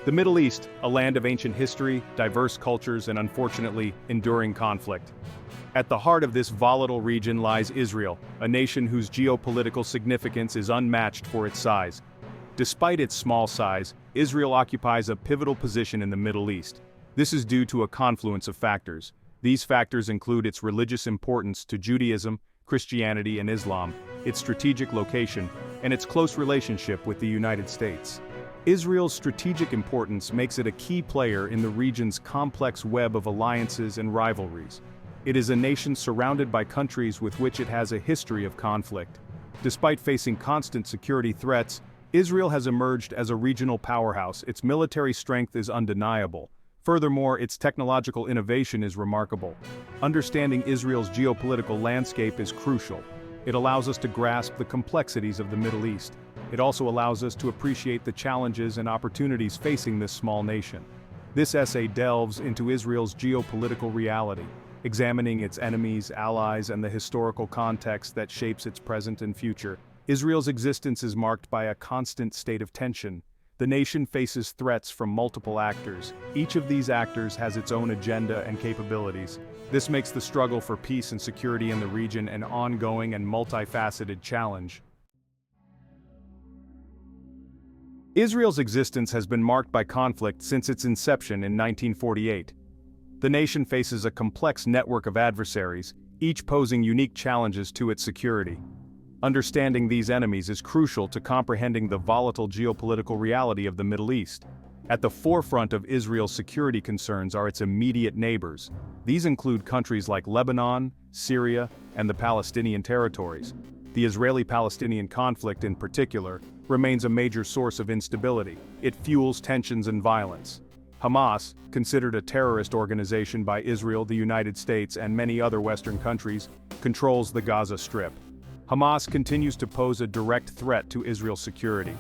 The Middle East, a land of ancient history, diverse cultures, and unfortunately, enduring conflict. At the heart of this volatile region lies Israel, a nation whose geopolitical significance is unmatched for its size. Despite its small size, Israel occupies a pivotal position in the Middle East. This is due to a confluence of factors. These factors include its religious importance to Judaism, Christianity, and Islam, its strategic location, and its close relationship with the United States. Israel's strategic importance makes it a key player in the region's complex web of alliances and rivalries. It is a nation surrounded by countries with which it has a history of conflict. Despite facing constant security threats, Israel has emerged as a regional powerhouse. Its military strength is undeniable. Furthermore, its technological innovation is remarkable. Understanding Israel's geopolitical landscape is crucial. It allows us to grasp the complexities of the Middle East. It also allows us to appreciate the challenges and opportunities facing this small nation. This essay delves into Israel's geopolitical reality, examining its enemies, allies, and the historical context that shapes its present and future. Israel's existence is marked by a constant state of tension. The nation faces threats from multiple actors. Each of these actors has its own agenda and capabilities. This makes the struggle for peace and security in the region an ongoing and multifaceted challenge. Israel's existence has been marked by conflict since its inception in 1948. The nation faces a complex network of adversaries, each posing unique challenges to its security. Understanding these enemies is crucial to comprehending the volatile geopolitical reality of the Middle East. At the forefront of Israel's security concerns are its immediate neighbors. These include countries like Lebanon, Syria, and the Palestinian territories. The Israeli-Palestinian conflict in particular remains a major source of instability. It fuels tensions and violence. Hamas, considered a terrorist organization by Israel, the United States, and many other Western countries, controls the Gaza Strip. Hamas continues to pose a direct threat to Israel's security.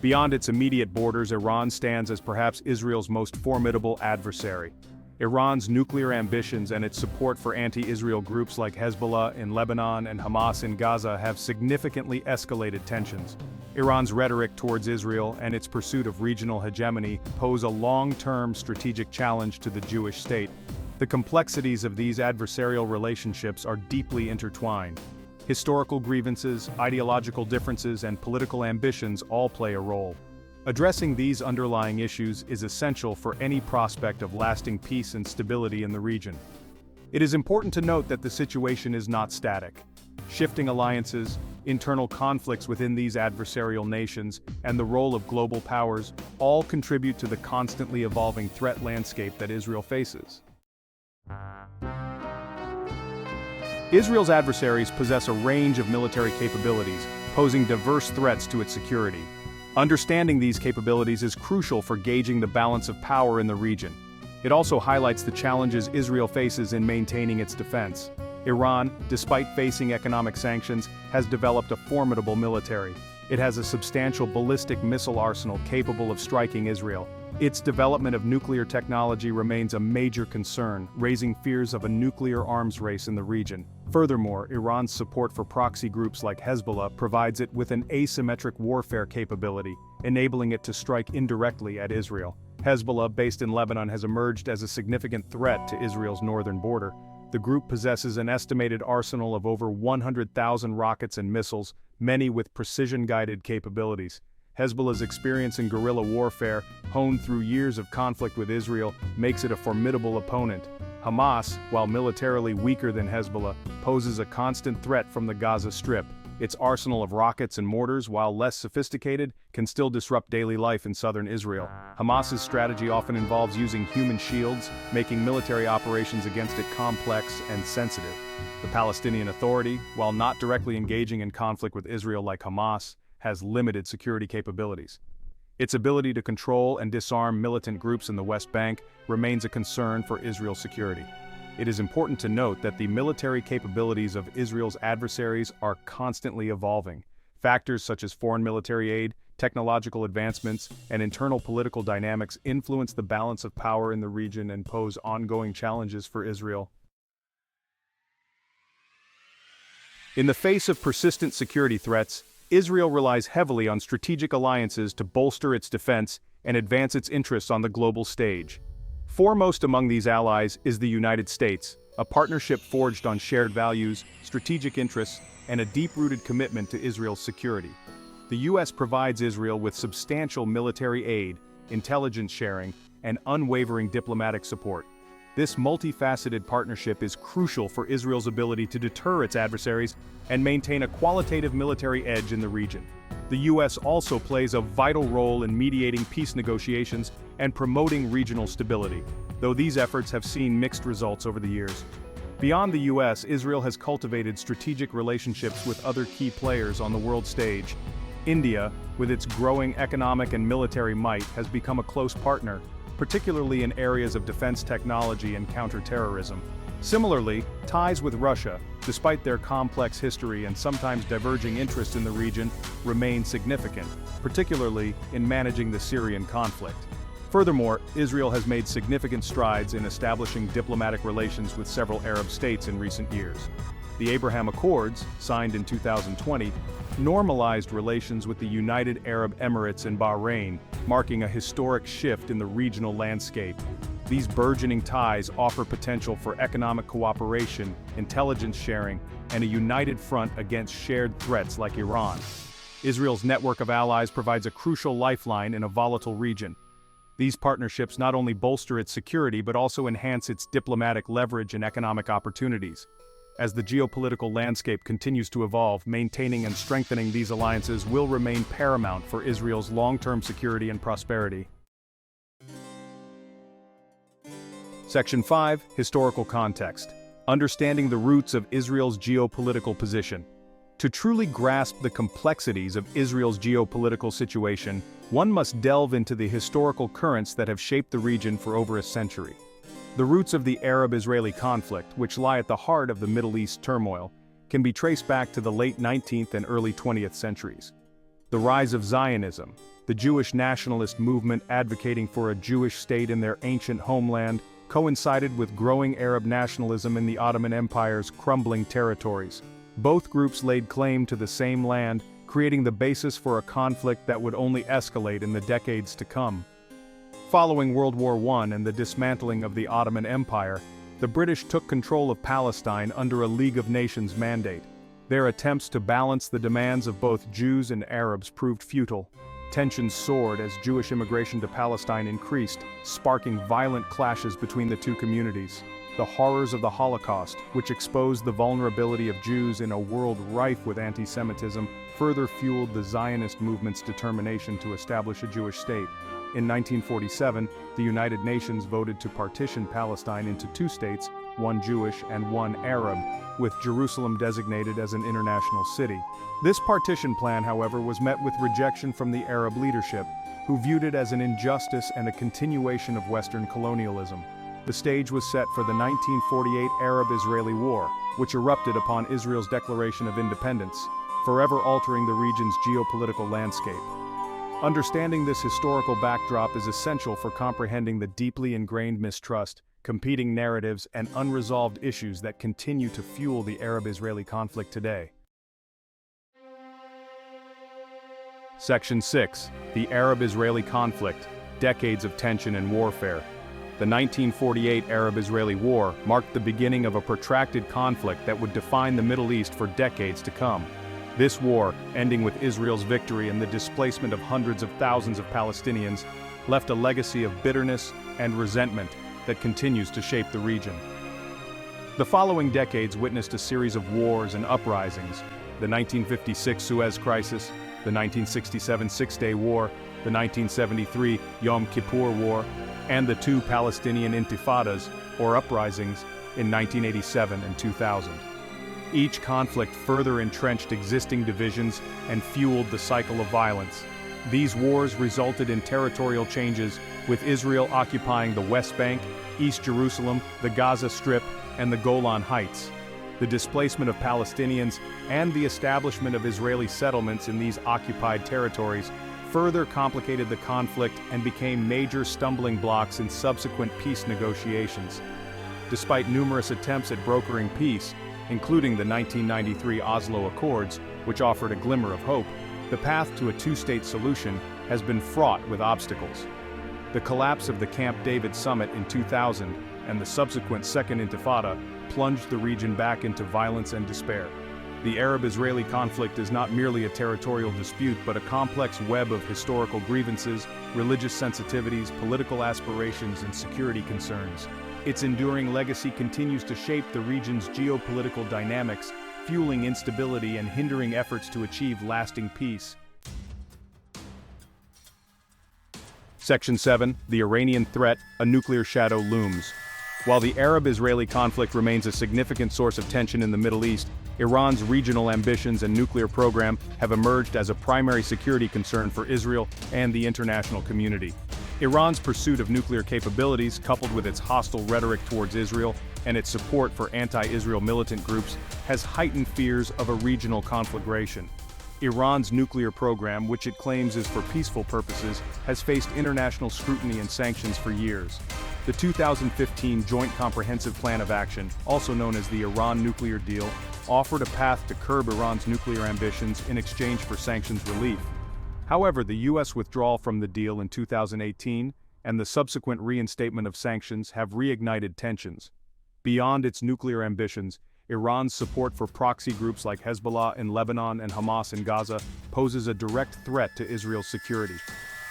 Beyond its immediate borders, Iran stands as perhaps Israel's most formidable adversary. Iran's nuclear ambitions and its support for anti-Israel groups like Hezbollah in Lebanon and Hamas in Gaza have significantly escalated tensions. Iran's rhetoric towards Israel and its pursuit of regional hegemony pose a long-term strategic challenge to the Jewish state. The complexities of these adversarial relationships are deeply intertwined. Historical grievances, ideological differences, and political ambitions all play a role. Addressing these underlying issues is essential for any prospect of lasting peace and stability in the region. It is important to note that the situation is not static. Shifting alliances, internal conflicts within these adversarial nations, and the role of global powers all contribute to the constantly evolving threat landscape that Israel faces. Israel's adversaries possess a range of military capabilities, posing diverse threats to its security. Understanding these capabilities is crucial for gauging the balance of power in the region. It also highlights the challenges Israel faces in maintaining its defense. Iran, despite facing economic sanctions, has developed a formidable military. It has a substantial ballistic missile arsenal capable of striking Israel. Its development of nuclear technology remains a major concern, raising fears of a nuclear arms race in the region. Furthermore, Iran's support for proxy groups like Hezbollah provides it with an asymmetric warfare capability, enabling it to strike indirectly at Israel. Hezbollah, based in Lebanon, has emerged as a significant threat to Israel's northern border. The group possesses an estimated arsenal of over 100,000 rockets and missiles, many with precision-guided capabilities. Hezbollah's experience in guerrilla warfare, honed through years of conflict with Israel, makes it a formidable opponent. Hamas, while militarily weaker than Hezbollah, poses a constant threat from the Gaza Strip. Its arsenal of rockets and mortars, while less sophisticated, can still disrupt daily life in southern Israel. Hamas's strategy often involves using human shields, making military operations against it complex and sensitive. The Palestinian Authority, while not directly engaging in conflict with Israel like Hamas, has limited security capabilities. Its ability to control and disarm militant groups in the West Bank remains a concern for Israel's security. It is important to note that the military capabilities of Israel's adversaries are constantly evolving. Factors such as foreign military aid, technological advancements, and internal political dynamics influence the balance of power in the region and pose ongoing challenges for Israel. In the face of persistent security threats, Israel relies heavily on strategic alliances to bolster its defense, and advance its interests on the global stage. Foremost among these allies is the United States, a partnership forged on shared values, strategic interests, and a deep-rooted commitment to Israel's security. The U.S. provides Israel with substantial military aid, intelligence sharing, and unwavering diplomatic support. This multifaceted partnership is crucial for Israel's ability to deter its adversaries and maintain a qualitative military edge in the region. The U.S. also plays a vital role in mediating peace negotiations and promoting regional stability, though these efforts have seen mixed results over the years. Beyond the U.S., Israel has cultivated strategic relationships with other key players on the world stage. India, with its growing economic and military might, has become a close partner, particularly in areas of defense technology and counterterrorism. Similarly, ties with Russia, despite their complex history and sometimes diverging interests in the region, remain significant, particularly in managing the Syrian conflict. Furthermore, Israel has made significant strides in establishing diplomatic relations with several Arab states in recent years. The Abraham Accords, signed in 2020, normalized relations with the United Arab Emirates and Bahrain, marking a historic shift in the regional landscape. These burgeoning ties offer potential for economic cooperation, intelligence sharing, and a united front against shared threats like Iran. Israel's network of allies provides a crucial lifeline in a volatile region. These partnerships not only bolster its security but also enhance its diplomatic leverage and economic opportunities. As the geopolitical landscape continues to evolve, maintaining and strengthening these alliances will remain paramount for Israel's long-term security and prosperity. Section 5. Historical Context. Understanding the roots of Israel's geopolitical position. To truly grasp the complexities of Israel's geopolitical situation, one must delve into the historical currents that have shaped the region for over a century. The roots of the Arab-Israeli conflict, which lie at the heart of the Middle East turmoil, can be traced back to the late 19th and early 20th centuries. The rise of Zionism, the Jewish nationalist movement advocating for a Jewish state in their ancient homeland, coincided with growing Arab nationalism in the Ottoman Empire's crumbling territories. Both groups laid claim to the same land, creating the basis for a conflict that would only escalate in the decades to come. Following World War I and the dismantling of the Ottoman Empire, the British took control of Palestine under a League of Nations mandate. Their attempts to balance the demands of both Jews and Arabs proved futile. Tensions soared as Jewish immigration to Palestine increased, sparking violent clashes between the two communities. The horrors of the Holocaust, which exposed the vulnerability of Jews in a world rife with anti-Semitism, further fueled the Zionist movement's determination to establish a Jewish state. In 1947, the United Nations voted to partition Palestine into two states, one Jewish and one Arab, with Jerusalem designated as an international city. This partition plan, however, was met with rejection from the Arab leadership, who viewed it as an injustice and a continuation of Western colonialism. The stage was set for the 1948 Arab-Israeli War, which erupted upon Israel's declaration of independence, forever altering the region's geopolitical landscape. Understanding this historical backdrop is essential for comprehending the deeply ingrained mistrust, competing narratives, and unresolved issues that continue to fuel the Arab-Israeli conflict today. Section 6. The Arab-Israeli Conflict, Decades of Tension and Warfare. The 1948 Arab-Israeli War marked the beginning of a protracted conflict that would define the Middle East for decades to come. This war, ending with Israel's victory and the displacement of hundreds of thousands of Palestinians, left a legacy of bitterness and resentment that continues to shape the region. The following decades witnessed a series of wars and uprisings: the 1956 Suez Crisis, the 1967 Six-Day War, the 1973 Yom Kippur War, and the two Palestinian intifadas, or uprisings, in 1987 and 2000. Each conflict further entrenched existing divisions and fueled the cycle of violence. These wars resulted in territorial changes, with Israel occupying the West Bank, East Jerusalem, the Gaza Strip, and the Golan Heights. The displacement of Palestinians and the establishment of Israeli settlements in these occupied territories further complicated the conflict and became major stumbling blocks in subsequent peace negotiations. Despite numerous attempts at brokering peace, including the 1993 Oslo Accords, which offered a glimmer of hope, The path to a two-state solution has been fraught with obstacles. The collapse of the Camp David summit in 2000 and the subsequent Second Intifada plunged the region back into violence and despair. The Arab-Israeli conflict is not merely a territorial dispute but a complex web of historical grievances, religious sensitivities, political aspirations, and security concerns. Its enduring legacy continues to shape the region's geopolitical dynamics, fueling instability and hindering efforts to achieve lasting peace. Section 7. The Iranian threat, a nuclear shadow looms. While the Arab-Israeli conflict remains a significant source of tension in the Middle East, Iran's regional ambitions and nuclear program have emerged as a primary security concern for Israel and the international community. Iran's pursuit of nuclear capabilities, coupled with its hostile rhetoric towards Israel and its support for anti-Israel militant groups, has heightened fears of a regional conflagration. Iran's nuclear program, which it claims is for peaceful purposes, has faced international scrutiny and sanctions for years. The 2015 Joint Comprehensive Plan of Action, also known as the Iran nuclear deal, offered a path to curb Iran's nuclear ambitions in exchange for sanctions relief. However, the U.S. withdrawal from the deal in 2018 and the subsequent reinstatement of sanctions have reignited tensions. Beyond its nuclear ambitions, Iran's support for proxy groups like Hezbollah in Lebanon and Hamas in Gaza poses a direct threat to Israel's security.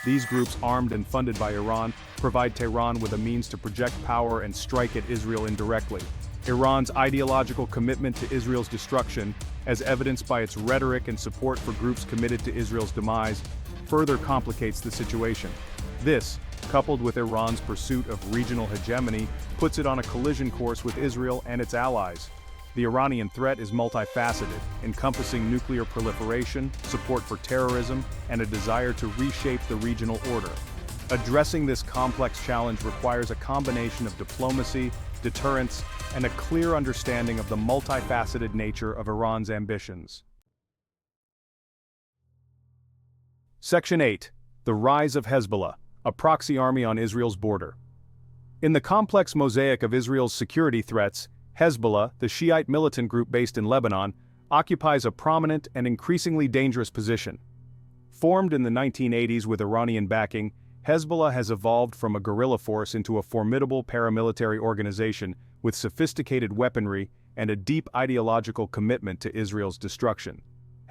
These groups, armed and funded by Iran, provide Tehran with a means to project power and strike at Israel indirectly. Iran's ideological commitment to Israel's destruction, as evidenced by its rhetoric and support for groups committed to Israel's demise, further complicates the situation. This, coupled with Iran's pursuit of regional hegemony, puts it on a collision course with Israel and its allies. The Iranian threat is multifaceted, encompassing nuclear proliferation, support for terrorism, and a desire to reshape the regional order. Addressing this complex challenge requires a combination of diplomacy, deterrence, and a clear understanding of the multifaceted nature of Iran's ambitions. Section 8. The Rise of Hezbollah, a proxy army on Israel's border. In the complex mosaic of Israel's security threats, Hezbollah, the Shiite militant group based in Lebanon, occupies a prominent and increasingly dangerous position. Formed in the 1980s with Iranian backing, Hezbollah has evolved from a guerrilla force into a formidable paramilitary organization with sophisticated weaponry and a deep ideological commitment to Israel's destruction.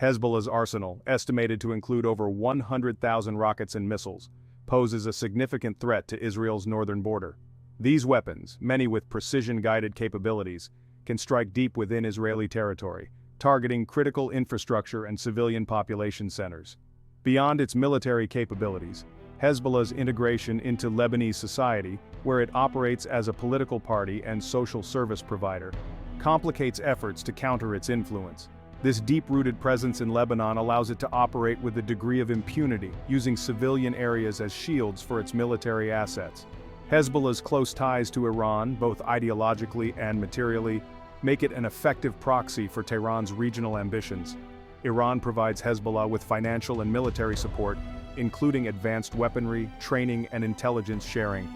Hezbollah's arsenal, estimated to include over 100,000 rockets and missiles, poses a significant threat to Israel's northern border. These weapons, many with precision-guided capabilities, can strike deep within Israeli territory, targeting critical infrastructure and civilian population centers. Beyond its military capabilities, Hezbollah's integration into Lebanese society, where it operates as a political party and social service provider, complicates efforts to counter its influence. This deep-rooted presence in Lebanon allows it to operate with a degree of impunity, using civilian areas as shields for its military assets. Hezbollah's close ties to Iran, both ideologically and materially, make it an effective proxy for Tehran's regional ambitions. Iran provides Hezbollah with financial and military support, including advanced weaponry, training, and intelligence sharing.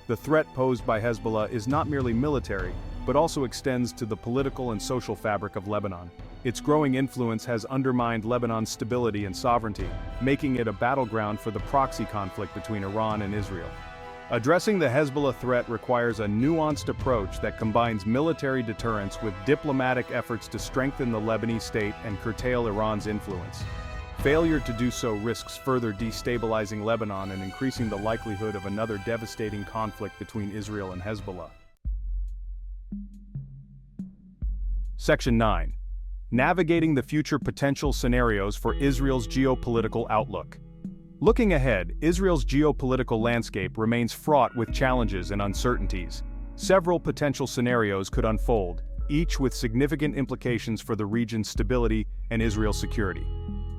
The threat posed by Hezbollah is not merely military, but also extends to the political and social fabric of Lebanon. Its growing influence has undermined Lebanon's stability and sovereignty, making it a battleground for the proxy conflict between Iran and Israel. Addressing the Hezbollah threat requires a nuanced approach that combines military deterrence with diplomatic efforts to strengthen the Lebanese state and curtail Iran's influence. Failure to do so risks further destabilizing Lebanon and increasing the likelihood of another devastating conflict between Israel and Hezbollah. Section 9. Navigating the future potential scenarios for Israel's geopolitical outlook. Looking ahead, Israel's geopolitical landscape remains fraught with challenges and uncertainties. Several potential scenarios could unfold, each with significant implications for the region's stability and Israel's security.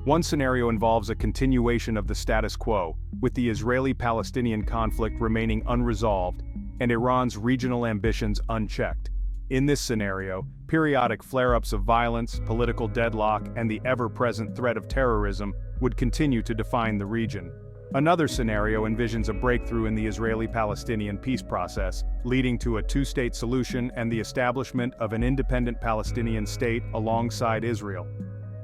One scenario involves a continuation of the status quo, with the Israeli-Palestinian conflict remaining unresolved and Iran's regional ambitions unchecked. In this scenario, periodic flare-ups of violence, political deadlock, and the ever-present threat of terrorism would continue to define the region. Another scenario envisions a breakthrough in the Israeli-Palestinian peace process, leading to a two-state solution and the establishment of an independent Palestinian state alongside Israel.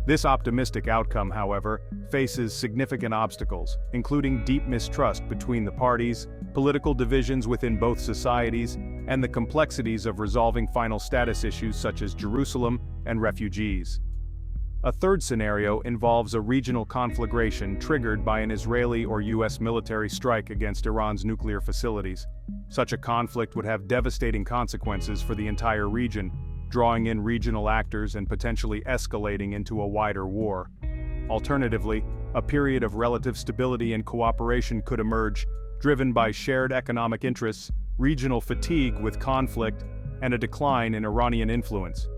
This optimistic outcome, however, faces significant obstacles, including deep mistrust between the parties, political divisions within both societies, and the complexities of resolving final status issues such as Jerusalem and refugees. A third scenario involves a regional conflagration triggered by an Israeli or US military strike against Iran's nuclear facilities. Such a conflict would have devastating consequences for the entire region, drawing in regional actors and potentially escalating into a wider war. Alternatively, a period of relative stability and cooperation could emerge, driven by shared economic interests, regional fatigue with conflict, and a decline in Iranian influence.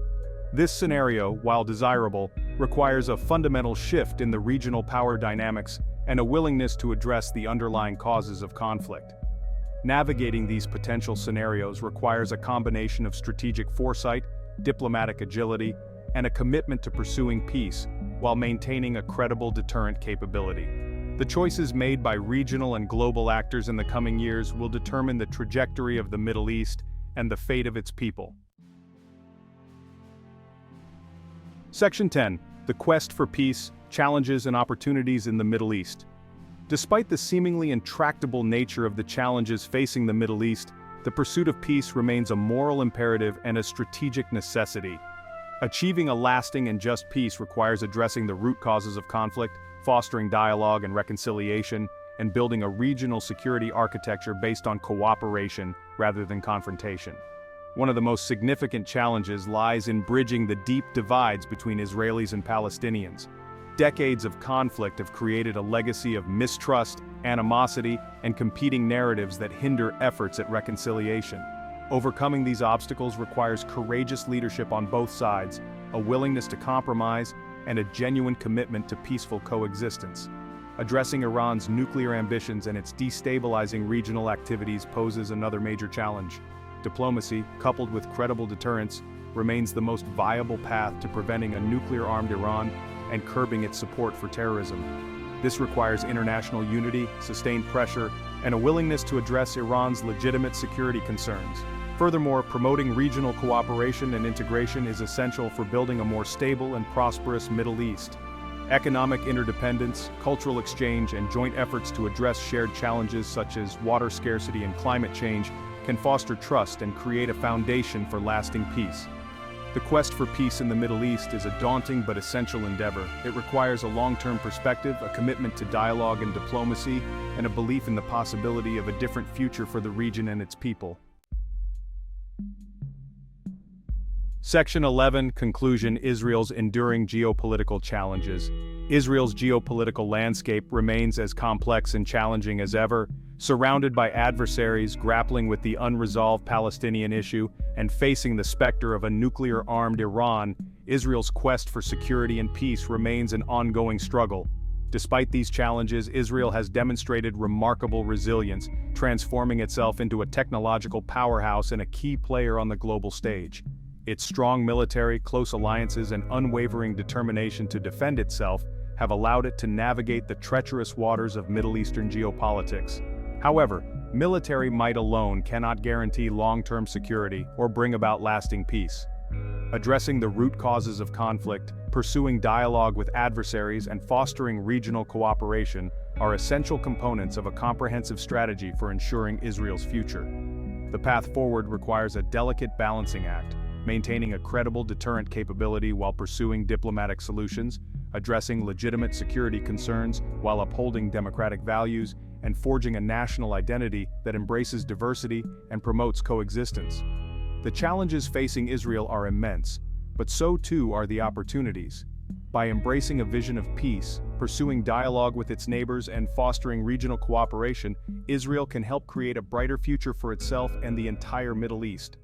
This scenario, while desirable, requires a fundamental shift in the regional power dynamics and a willingness to address the underlying causes of conflict. Navigating these potential scenarios requires a combination of strategic foresight, diplomatic agility, and a commitment to pursuing peace, while maintaining a credible deterrent capability. The choices made by regional and global actors in the coming years will determine the trajectory of the Middle East and the fate of its people. Section 10. The Quest for Peace, Challenges and Opportunities in the Middle East. Despite the seemingly intractable nature of the challenges facing the Middle East, the pursuit of peace remains a moral imperative and a strategic necessity. Achieving a lasting and just peace requires addressing the root causes of conflict, fostering dialogue and reconciliation, and building a regional security architecture based on cooperation rather than confrontation. One of the most significant challenges lies in bridging the deep divides between Israelis and Palestinians. Decades of conflict have created a legacy of mistrust, animosity, and competing narratives that hinder efforts at reconciliation. Overcoming these obstacles requires courageous leadership on both sides, a willingness to compromise, and a genuine commitment to peaceful coexistence. Addressing Iran's nuclear ambitions and its destabilizing regional activities poses another major challenge. Diplomacy, coupled with credible deterrence, remains the most viable path to preventing a nuclear-armed Iran and curbing its support for terrorism. This requires international unity, sustained pressure, and a willingness to address Iran's legitimate security concerns. Furthermore, promoting regional cooperation and integration is essential for building a more stable and prosperous Middle East. Economic interdependence, cultural exchange, and joint efforts to address shared challenges such as water scarcity and climate change can foster trust and create a foundation for lasting peace. The quest for peace in the Middle East is a daunting but essential endeavor. It requires a long-term perspective, a commitment to dialogue and diplomacy, and a belief in the possibility of a different future for the region and its people. Section 11. Conclusion. Israel's enduring geopolitical challenges. Israel's geopolitical landscape remains as complex and challenging as ever, surrounded by adversaries grappling with the unresolved Palestinian issue and facing the specter of a nuclear-armed Iran. Israel's quest for security and peace remains an ongoing struggle. Despite these challenges, Israel has demonstrated remarkable resilience, transforming itself into a technological powerhouse and a key player on the global stage. Its strong military, close alliances, and unwavering determination to defend itself have allowed it to navigate the treacherous waters of Middle Eastern geopolitics. However, military might alone cannot guarantee long-term security or bring about lasting peace. Addressing the root causes of conflict, pursuing dialogue with adversaries, and fostering regional cooperation are essential components of a comprehensive strategy for ensuring Israel's future. The path forward requires a delicate balancing act, maintaining a credible deterrent capability while pursuing diplomatic solutions, addressing legitimate security concerns while upholding democratic values, and forging a national identity that embraces diversity and promotes coexistence. The challenges facing Israel are immense, but so too are the opportunities. By embracing a vision of peace, pursuing dialogue with its neighbors, and fostering regional cooperation, Israel can help create a brighter future for itself and the entire Middle East.